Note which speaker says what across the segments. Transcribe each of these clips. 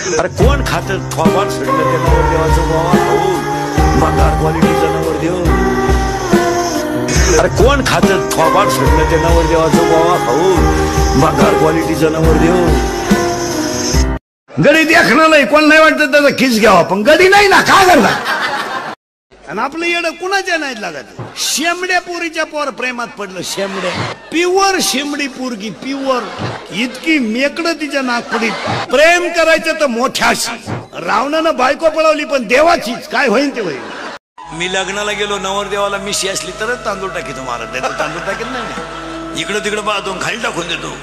Speaker 1: अरे कोण खातं थोबाड सडलं त्या नवरदेवाचं बाबा भाऊ, भंगार क्वालिटीचं नवरदेव. अरे कोण खातं थोबाड सडलं त्या नवरदेवाचं बाबा भाऊ, भंगार क्वालिटीचं नवरदेव. गडी देखणं नाही, कोण नाही वाटतं त्याचा खिस घ्यावा, पण गडी नाही ना, काय करणार. आणि आपलं येडं कुणाच्या नाहीत लागत. शेमड्या पोरीच्या पोर प्रेमात पडलं. शेमड्या प्युअर शेमडी पोरगी, प्युअर. इतकी मेकडं तिच्या नागपुडीत. प्रेम करायचं तर मोठ्याशी. रावणानं बायको पळवली, पण देवाचीच. काय होईल ते होईल. मी लग्नाला गेलो, नवरदेवाला मिशी असली तरच तांदूळ टाकीतो महाराज, नाही तर तांदूळ टाकीत नाही. इकडं तिकडं पाहतो, खाली टाकून देतो.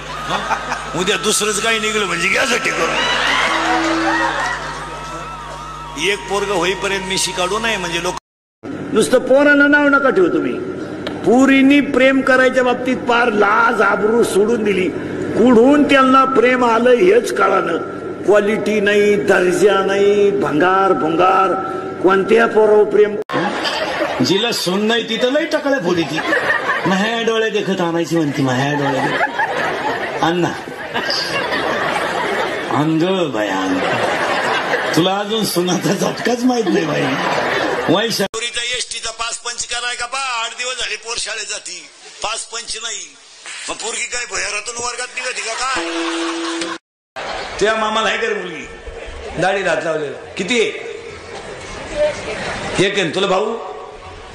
Speaker 1: उद्या दुसरंच काही निघलं म्हणजे घ्यासाठी करू. एक पोरग होईपर्यंत मिशी काढू नये म्हणजे लोक. नुसतं पोरानं नाव नका ठेवू तुम्ही. पुरीनी प्रेम करायच्या बाबतीत पार लाज आबरू सोडून दिली. कुठून त्यांना प्रेम आलं हेच कळालं. क्वालिटी नाही, दर्जा नाही, भंगार भुंगार. कोणत्या पोरावर प्रेम. जिला सोन नाही तिथं लई टाकल्या फोडी ती. माझ्या डोळे देखत आणायची म्हणती, माझ्या डोळे अण्णा अंग भया. तुला अजून सोनाचा झटकाच माहित नाही बाई. वैशालीचा एसटीचा 5-5 कराय का बा. 8 दिवस झाले पोर शाळेत जाती. 5-5 नाही, मग पोरगी काय भयारातून वर्गात निघती का काय. त्या मामाला आहे कर मुलगी, दाढी रात लावलेला. किती आहे. एक आहे तुला भाऊ,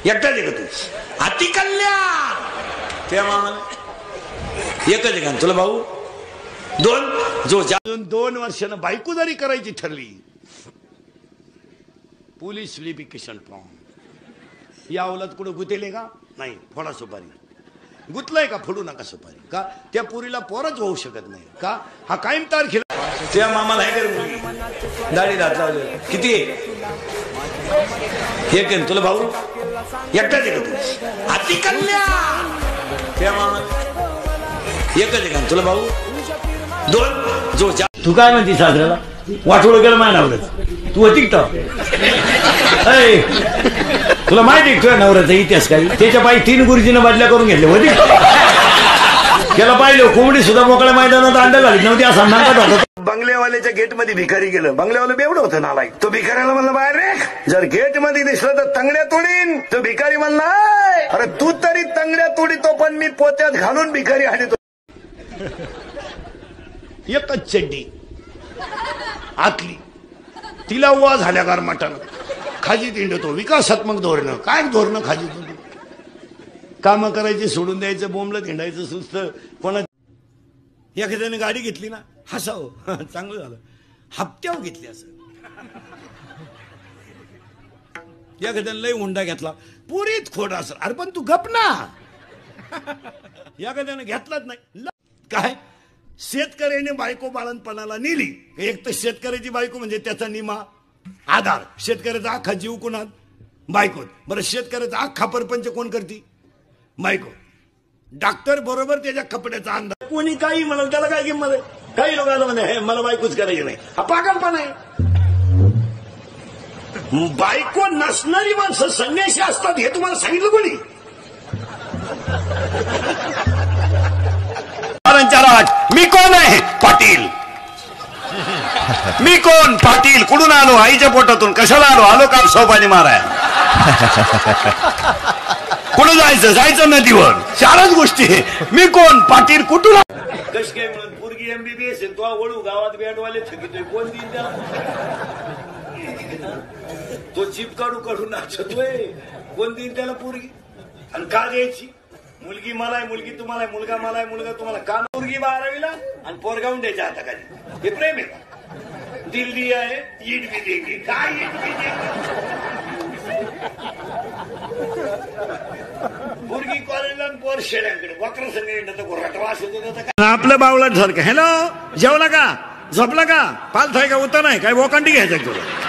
Speaker 1: एकटाच आहे का तू. अति कल्याण. त्या मामाला एकच आहे का तुला भाऊ. 2 जो 2 वर्षानं बायको जरी करायची ठरली, पोलीस व्हेरिफिकेशन फॉर्म. या औलाद कुठं गुतेले का नाही. फोडा सुपारी. गुतलाय का, फोडू नका सुपारी. का त्या पुरीला पोरच होऊ शकत नाही का. हा कायम तारखेला. त्या मामाला आहे कर मुलगी, दाढी रात लावलेला. किती आहे. एक आहे तुला भाऊ, एकटाच आहे का तू. अति कल्याण. त्या मामाला एकच आहे का तुला भाऊ. 2 जो. तू काय म्हणती साजऱ्याला. वाटोळ गेलं माझ्या नवऱ्याचं. तू होती का. तुला माहिती तुझ्या नवऱ्याचा इतिहास काही. त्याच्या पायी 3 गुरुजीनं बदल्या करून घेतले होती. त्याला पाहिलं कोंबडी सुद्धा मोकळ्या मैदानात अंडा घालीत नव्हती असा नाकात होता. बंगलेवाल्याच्या गेट मध्ये भिकारी गेलं. बंगलेवाला बेवडं होतं नालायक. तो भिकाऱ्याला म्हणला बाहेर रे. जर गेट मध्ये दिसलं तर तंगड्या तोडीन. तो भिकारी म्हणला अरे तू तरी तंगड्या तोडीतो, पण मी पोत्यात घालून भिकारी हाणतो. एकच चड्डी आतली, तिला उवा झाल्या गारमाटानं. खाजी तिंडतो. विकासात्मक धोरणं. काय धोरणं खाजी तिंड. कामं करायची सोडून द्यायचं, बोंबलं तिंडायचं सुस्त. कोणा एखाद्याने गाडी घेतली ना, हसावं चांगलं झालं. हप्त्यावर घेतली असं. एखाद्याने लय हुंडा घेतला, पुरीत खोड असं. अरे पण तू गप ना. एखाद्याने घेतलाच नाही. काय शेतकऱ्याने बायको बाळणपणाला नेली. एक तर शेतकऱ्याची बायको म्हणजे त्याचा निमा आधार. शेतकऱ्याचा अख्खा जीव कोणात. बायकोत. बरं शेतकऱ्याचा अख्खा परपंच कोण करती. बायको. डॉक्टर बरोबर त्याच्या कपड्याचा अंदाज. कोणी काही म्हणाल त्याला काय किंमत आहे. काही लोकांना म्हणे मला बायकोच करायची नाही. हा पागलपणा आहे. बायको नसणारी माणसं संन्यासी असतात हे तुम्हाला सांगितलं कोणी. 4 मी कोण आहे. पाटील. मी कोण. पाटील. कुठून आलो. आईच्या पोटातून. कशाला आलो. आलो का सोपानी माराय. कुठं जायचं. जायचं नदीवर. 4च गोष्टी. मी कोण. पाटील. कुठून. कश काय म्हणून पोरगी MBBS आहे. तो वळू गावात बॅटवाले थकीतोय. कोण देईल त्याला. तो चिप काढू नाचतोय. कोण देईल त्याला पोरगी. आणि का द्यायची. मुलगी मला आहे, मुलगी तुम्हाला आहे, मुलगा मला आहे, मुलगा तुम्हाला. का मुलगी 12वीला आणि पोरगावून द्यायच्या हाताखाली. हे प्रेम आहे का. दिल दिया है ईट भी देंगे. काय ईट भी देंगे. मुलगी कॉलेजला पोर शेड्यांकडे वक्र संघ घोराटवा असेल. आपलं बावळट सारखं. हॅलो जेवला का. झोपला का. पालथाय का. उतर नाही काय. वोकांडी घ्यायचं तुला.